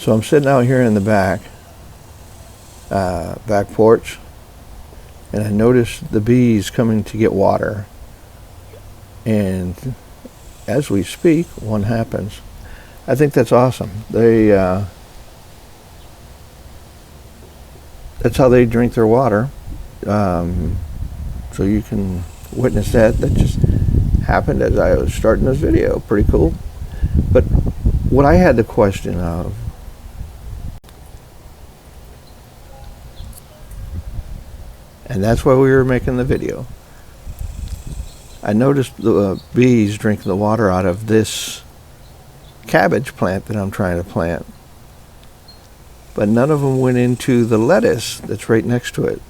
So I'm sitting out here in the back porch, and I noticed the bees coming to get water. And as we speak, one happens. I think that's awesome. That's how they drink their water. So you can witness that. That just happened as I was starting this video. Pretty cool. But what I had the question of, and that's why we were making the video, I noticed the bees drinking the water out of this cabbage plant that I'm trying to plant. But none of them went into the lettuce that's right next to it.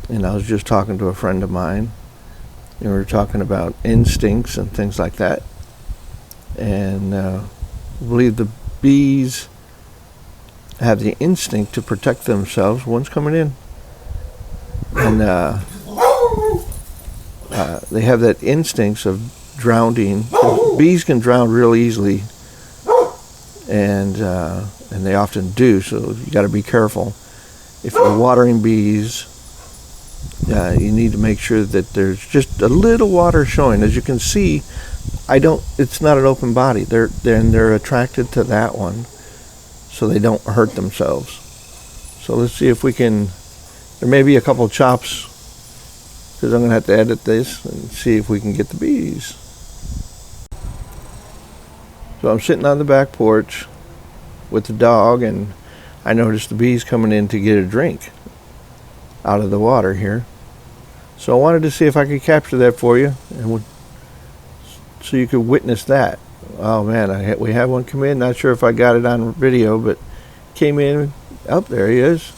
And I was just talking to a friend of mine, and we were talking about instincts and things like that. And I believe the bees have the instinct to protect themselves. One's coming in. And they have that instincts of drowning. Bees can drown real easily, and they often do. So you got to be careful. If you're watering bees, you need to make sure that there's just a little water showing. As you can see, it's not an open body. They're attracted to that one, so they don't hurt themselves. So let's see if we can. There may be a couple chops, because I'm going to have to edit this and see if we can get the bees. So I'm sitting on the back porch with the dog, and I noticed the bees coming in to get a drink out of the water here. So I wanted to see if I could capture that for you, and so you could witness that. Oh man, we had one come in. Not sure if I got it on video, but came in. Oh, there he is.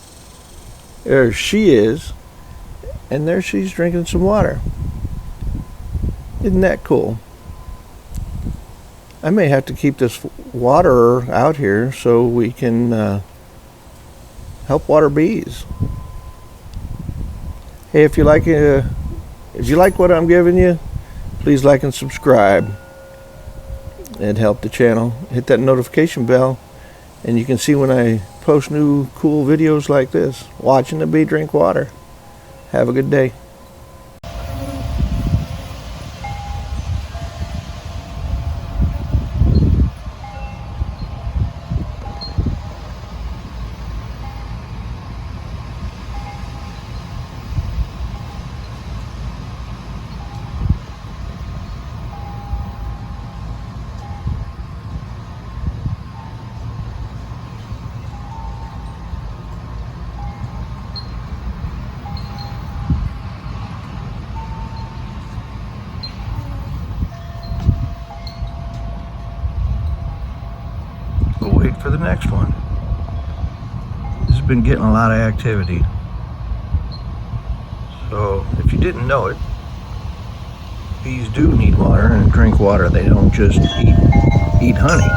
There she is. And there she's drinking some water. Isn't that cool? I may have to keep this water out here so we can help water bees. Hey, if you like what I'm giving you, please like and subscribe. It'd help the channel. Hit that notification bell, and you can see when I post new cool videos like this. Watching the bee drink water. Have a good day. We'll wait for the next one. This has been getting a lot of activity. So if you didn't know it, bees do need water and drink water. They don't just eat honey.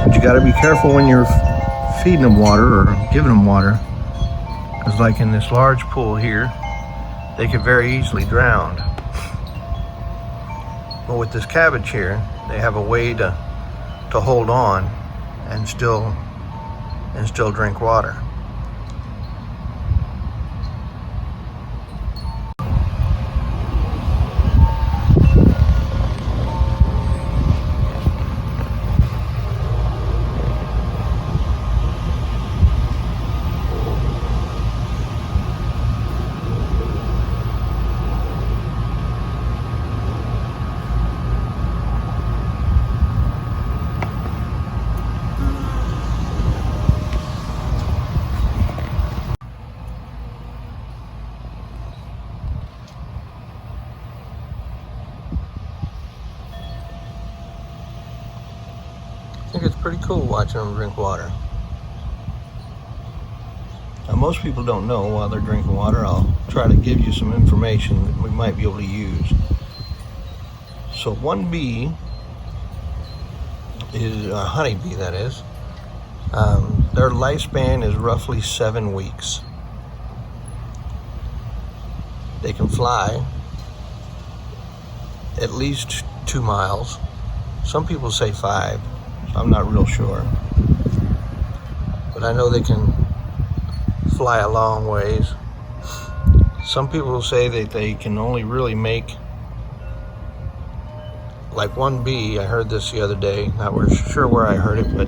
But you got to be careful when you're feeding them water or giving them water, because like in this large pool here, they could very easily drown. But with this cabbage here, they have a way to hold on and still drink water. I think it's pretty cool watching them drink water. Now, most people don't know while they're drinking water. I'll try to give you some information that we might be able to use. So one bee is a honeybee, that is. Their lifespan is roughly 7 weeks. They can fly at least 2 miles. Some people say 5. I'm not real sure. But I know they can fly a long ways. Some people say that they can only really make like one bee. I heard this the other day, not sure where I heard it, but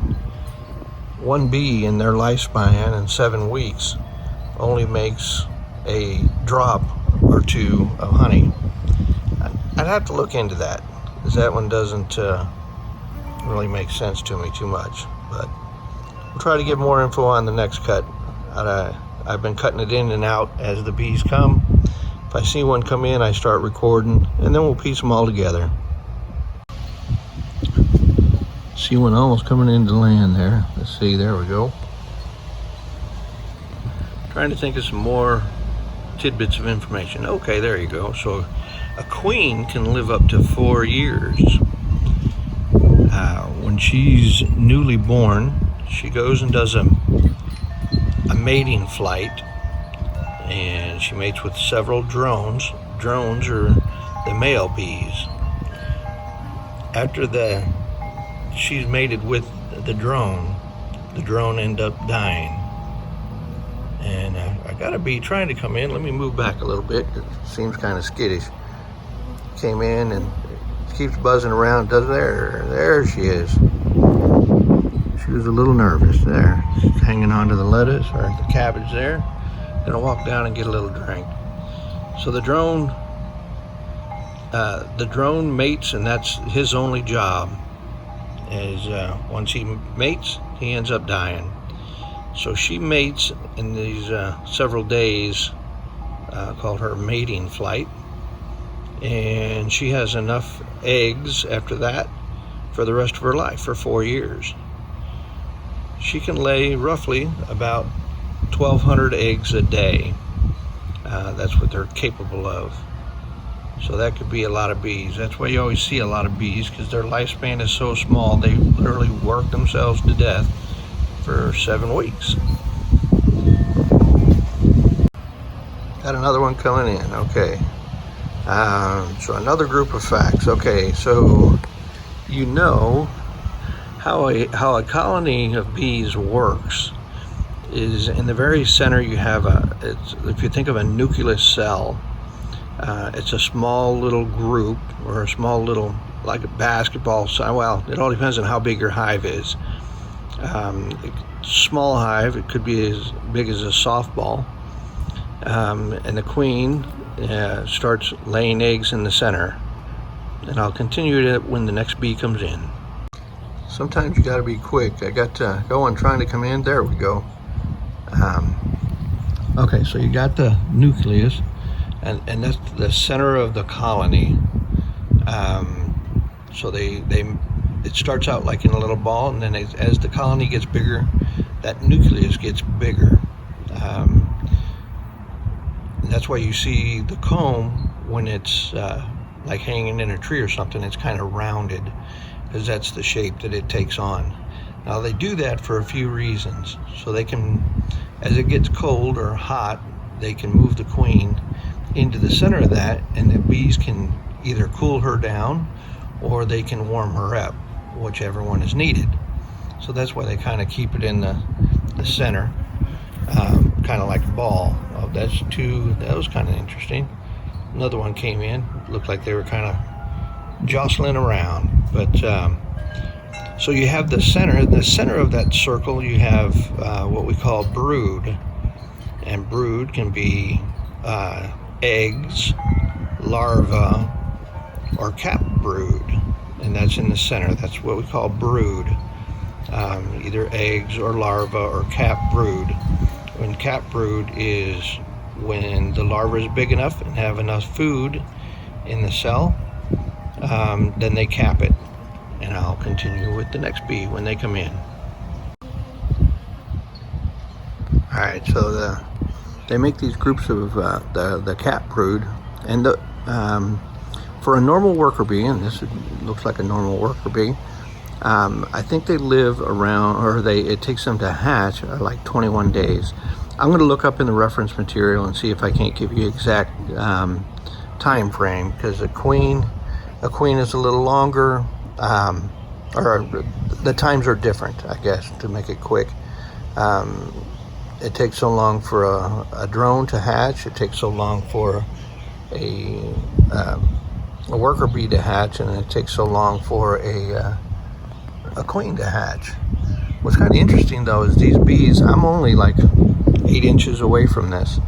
one bee in their lifespan in 7 weeks only makes a drop or two of honey. I'd have to look into that, because that one doesn't really make sense to me too much. But we'll try to get more info on the next cut. I've been cutting it in and out as the bees come. If I see one come in, I start recording, and then we'll piece them all together. See one almost coming into land there. Let's see, there we go. Trying to think of some more tidbits of information. Okay, there you go. So a queen can live up to 4 years. When she's newly born, she goes and does a mating flight, and she mates with several drones. Drones are the male bees. After she's mated with the drone end up dying. And I got a bee trying to come in. Let me move back a little bit. It seems kind of skittish. Came in and keeps buzzing around. There she is. She was a little nervous there. She's hanging on to the lettuce or the cabbage there. Gonna walk down and get a little drink. So the drone mates, and that's his only job. Is once he mates, he ends up dying. So she mates in these several days, called her mating flight, and she has enough eggs after that for the rest of her life, for 4 years. She can lay roughly about 1,200 eggs a day. That's what they're capable of. So that could be a lot of bees. That's why you always see a lot of bees, because their lifespan is so small. They literally work themselves to death for 7 weeks. Got another one coming in. Okay. So another group of facts. Okay, so you know how a colony of bees works is in the very center you have if you think of a nucleus cell, it's a small little group, or a small little, like a basketball size. Well, it all depends on how big your hive is. Small hive, it could be as big as a softball. And the queen starts laying eggs in the center. And I'll continue it when the next bee comes in. Sometimes you got to be quick. I got one trying to come in. There we go. Okay, so you got the nucleus, and that's the center of the colony. So it starts out like in a little ball, and then as the colony gets bigger, that nucleus gets bigger. And that's why you see the comb when it's like hanging in a tree or something. It's kind of rounded, because that's the shape that it takes on. Now they do that for a few reasons. So they can, as it gets cold or hot, they can move the queen into the center of that, and the bees can either cool her down or they can warm her up, whichever one is needed. So that's why they kind of keep it in the center, kind of like a ball. Oh, that was kind of interesting. Another one came in, looked like they were kind of jostling around. But so you have the center of that circle, you have what we call brood. And brood can be eggs, larvae, or cap brood, and that's in the center. That's what we call brood, either eggs or larvae or cap brood. When cap brood is when the larva is big enough and have enough food in the cell, then they cap it. And I'll continue with the next bee when they come in. Alright, so they make these groups of the cap brood, and for a normal worker bee, and this looks like a normal worker bee, I think they live around, or it takes them to hatch like 21 days. I'm going to look up in the reference material and see if I can't give you exact time frame, because a queen is a little longer. or the times are different, I guess, to make it quick. It takes so long for a drone to hatch. It takes so long for a worker bee to hatch, and it takes so long for a queen to hatch. What's kind of interesting though is these bees, I'm only like 8 inches away from this,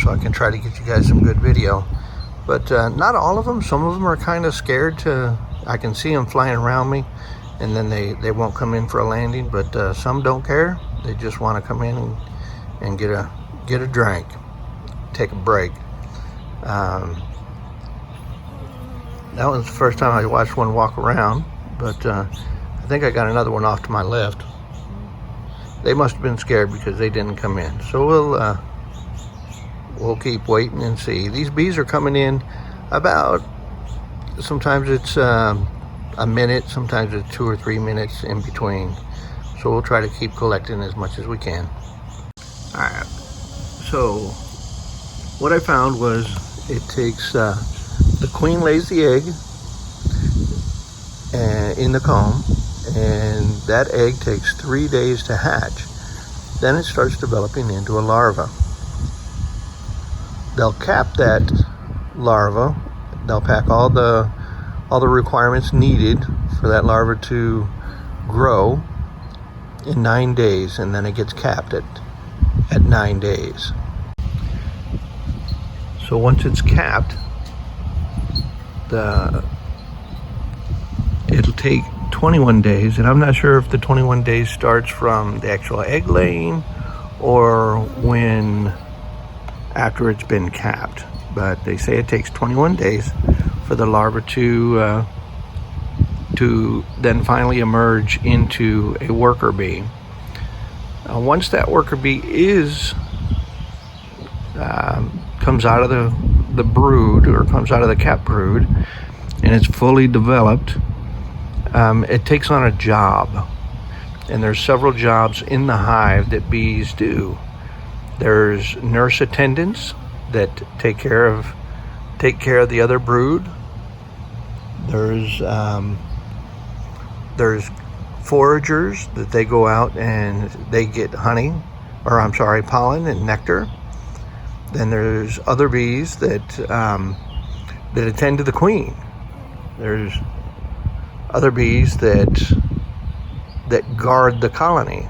so I can try to get you guys some good video. But not all of them. Some of them are kind of scared to, I can see them flying around me, and then they won't come in for a landing. But some don't care. They just want to come in and get a drink, take a break. That was the first time I watched one walk around, but I think I got another one off to my left. They must have been scared because they didn't come in. So we'll keep waiting and see. These bees are coming in about, sometimes it's a minute, sometimes it's 2 or 3 minutes in between. So we'll try to keep collecting as much as we can. All right, so what I found was it takes, the queen lays the egg in the comb, and that egg takes 3 days to hatch. Then it starts developing into a larva. They'll cap that larva. They'll pack all the requirements needed for that larva to grow in 9 days, and then it gets capped at 9 days. So once it's capped, it'll take 21 days, and I'm not sure if the 21 days starts from the actual egg laying or when after it's been capped, but they say it takes 21 days for the larva to then finally emerge into a worker bee. Once that worker bee comes out of the brood, or comes out of the cap brood, and it's fully developed, it takes on a job. And there's several jobs in the hive that bees do. There's nurse attendants that take care of the other brood. There's foragers that they go out and they get pollen and nectar. Then there's other bees that attend to the queen. There's other bees that guard the colony.